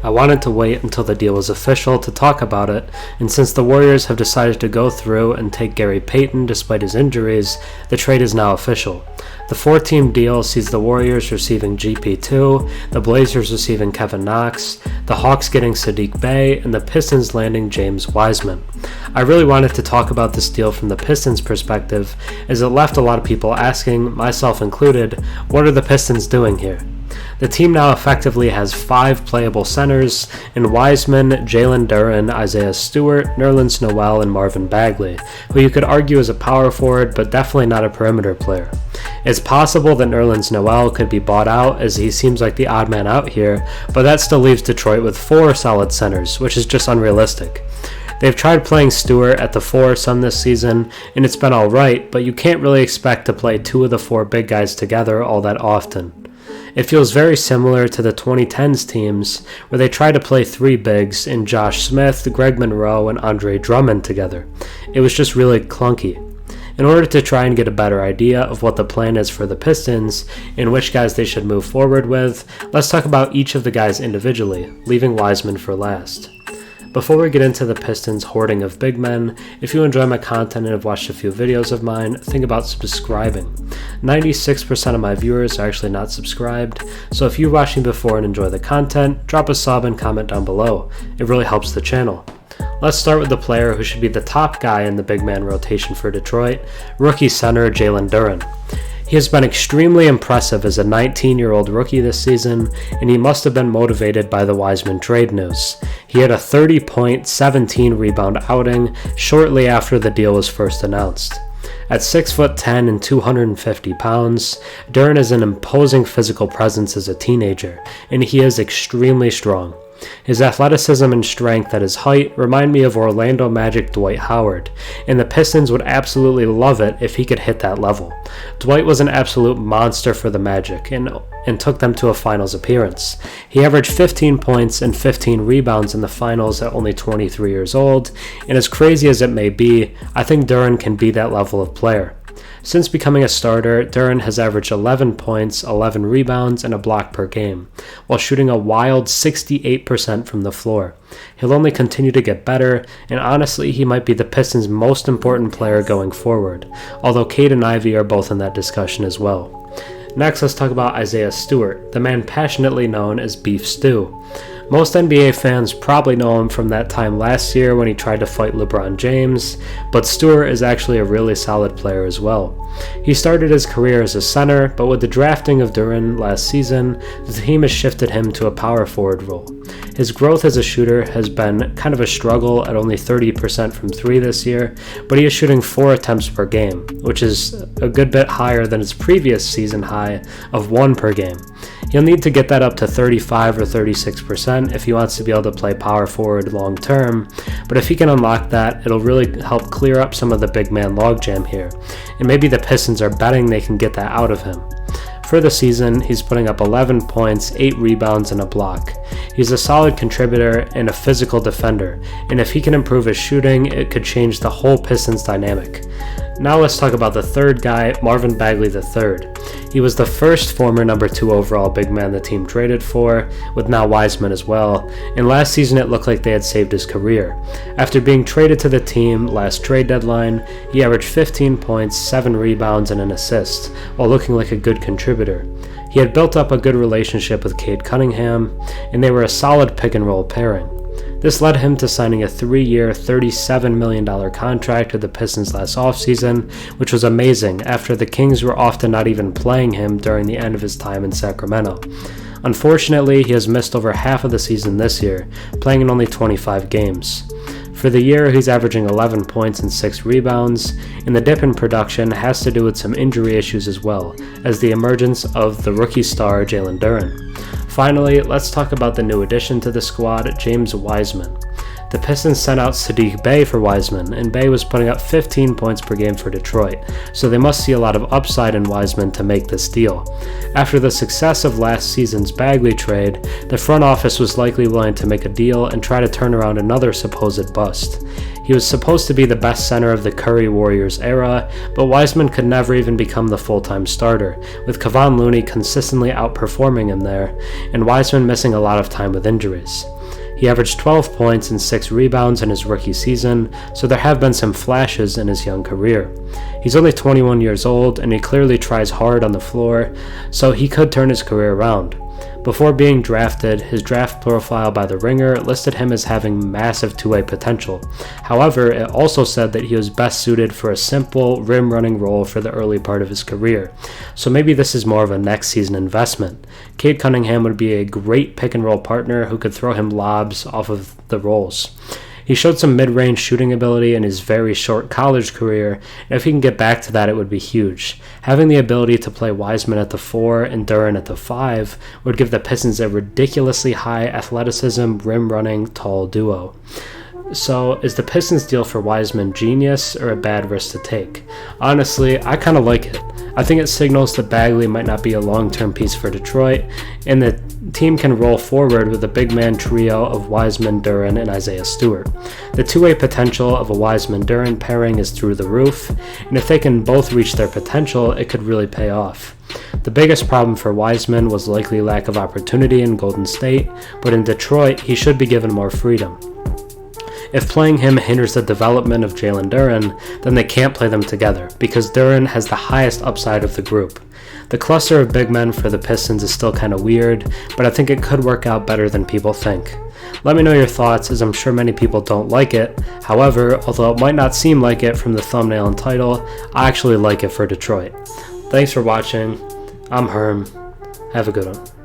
I wanted to wait until the deal was official to talk about it, and since the Warriors have decided to go through and take Gary Payton despite his injuries, the trade is now official. The 4-team deal sees the Warriors receiving GP2, the Blazers receiving Kevin Knox, the Hawks getting Saddiq Bey, and the Pistons landing James Wiseman. I really wanted to talk about this deal from the Pistons' perspective, as it left a lot of people asking, myself included, what are the Pistons doing here? The team now effectively has 5 playable centers in Wiseman, Jalen Duren, Isaiah Stewart, Nerlens Noel, and Marvin Bagley, who you could argue is a power forward but definitely not a perimeter player. It's possible that Nerlens Noel could be bought out, as he seems like the odd man out here, but that still leaves Detroit with 4 solid centers, which is just unrealistic. They've tried playing Stewart at the 4 some this season, and it's been alright, but you can't really expect to play 2 of the 4 big guys together all that often. It feels very similar to the 2010s teams, where they tried to play 3 bigs in Josh Smith, Greg Monroe, and Andre Drummond together. It was just really clunky. In order to try and get a better idea of what the plan is for the Pistons and which guys they should move forward with, let's talk about each of the guys individually, leaving Wiseman for last. Before we get into the Pistons' hoarding of big men, if you enjoy my content and have watched a few videos of mine, think about subscribing. 96% of my viewers are actually not subscribed, so if you've watched me before and enjoy the content, drop a sub and comment down below. It really helps the channel. Let's start with the player who should be the top guy in the big man rotation for Detroit, rookie center Jalen Duren. He has been extremely impressive as a 19-year-old rookie this season, and he must have been motivated by the Wiseman trade news. He had a 30-point, 17-rebound outing shortly after the deal was first announced. At 6'10" and 250 pounds, Duren is an imposing physical presence as a teenager, and he is extremely strong. His athleticism and strength at his height remind me of Orlando Magic Dwight Howard, and the Pistons would absolutely love it if he could hit that level. Dwight was an absolute monster for the Magic and took them to a finals appearance. He averaged 15 points and 15 rebounds in the finals at only 23 years old, and as crazy as it may be, I think Duren can be that level of player. Since becoming a starter, Duren has averaged 11 points, 11 rebounds, and a block per game, while shooting a wild 68% from the floor. He'll only continue to get better, and honestly, he might be the Pistons' most important player going forward, although Cade and Ivy are both in that discussion as well. Next, let's talk about Isaiah Stewart, the man passionately known as Beef Stew. Most NBA fans probably know him from that time last year when he tried to fight LeBron James, but Stewart is actually a really solid player as well. He started his career as a center, but with the drafting of Duren last season, the team has shifted him to a power forward role. His growth as a shooter has been kind of a struggle at only 30% from 3 this year, but he is shooting 4 attempts per game, which is a good bit higher than his previous season high of 1 per game. He'll need to get that up to 35 or 36% if he wants to be able to play power forward long term, but if he can unlock that, it'll really help clear up some of the big man logjam here, and maybe the Pistons are betting they can get that out of him. For the season, he's putting up 11 points, 8 rebounds, and a block. He's a solid contributor and a physical defender, and if he can improve his shooting, it could change the whole Pistons dynamic. Now let's talk about the third guy, Marvin Bagley III. He was the first former number 2 overall big man the team traded for, with now Wiseman as well, and last season it looked like they had saved his career. After being traded to the team last trade deadline, he averaged 15 points, 7 rebounds, and an assist, while looking like a good contributor. He had built up a good relationship with Cade Cunningham, and they were a solid pick-and-roll pairing. This led him to signing a 3-year, $37 million contract with the Pistons last offseason, which was amazing after the Kings were often not even playing him during the end of his time in Sacramento. Unfortunately, he has missed over half of the season this year, playing in only 25 games. For the year, he's averaging 11 points and 6 rebounds, and the dip in production has to do with some injury issues as well, as the emergence of the rookie star Jalen Duren. Finally, let's talk about the new addition to the squad, James Wiseman. The Pistons sent out Saddiq Bey for Wiseman, and Bey was putting up 15 points per game for Detroit, so they must see a lot of upside in Wiseman to make this deal. After the success of last season's Bagley trade, the front office was likely willing to make a deal and try to turn around another supposed bust. He was supposed to be the best center of the Curry Warriors era, but Wiseman could never even become the full-time starter, with Kevon Looney consistently outperforming him there, and Wiseman missing a lot of time with injuries. He averaged 12 points and 6 rebounds in his rookie season, so there have been some flashes in his young career. He's only 21 years old, and he clearly tries hard on the floor, so he could turn his career around. Before being drafted, his draft profile by The Ringer listed him as having massive two-way potential. However, it also said that he was best suited for a simple, rim-running role for the early part of his career. So maybe this is more of a next season investment. Cade Cunningham would be a great pick-and-roll partner who could throw him lobs off of the rolls. He showed some mid-range shooting ability in his very short college career, and if he can get back to that, it would be huge. Having the ability to play Wiseman at the 4 and Duren at the 5 would give the Pistons a ridiculously high athleticism, rim-running, tall duo. So, is the Pistons deal for Wiseman genius or a bad risk to take? Honestly, I kind of like it. I think it signals that Bagley might not be a long-term piece for Detroit, and the team can roll forward with a big man trio of Wiseman, Duren, and Isaiah Stewart. The two-way potential of a Wiseman-Duren pairing is through the roof, and if they can both reach their potential, it could really pay off. The biggest problem for Wiseman was likely lack of opportunity in Golden State, but in Detroit, he should be given more freedom. If playing him hinders the development of Jalen Duren, then they can't play them together, because Duren has the highest upside of the group. The cluster of big men for the Pistons is still kind of weird, but I think it could work out better than people think. Let me know your thoughts, as I'm sure many people don't like it. However, although it might not seem like it from the thumbnail and title, I actually like it for Detroit. Thanks for watching. I'm Herm. Have a good one.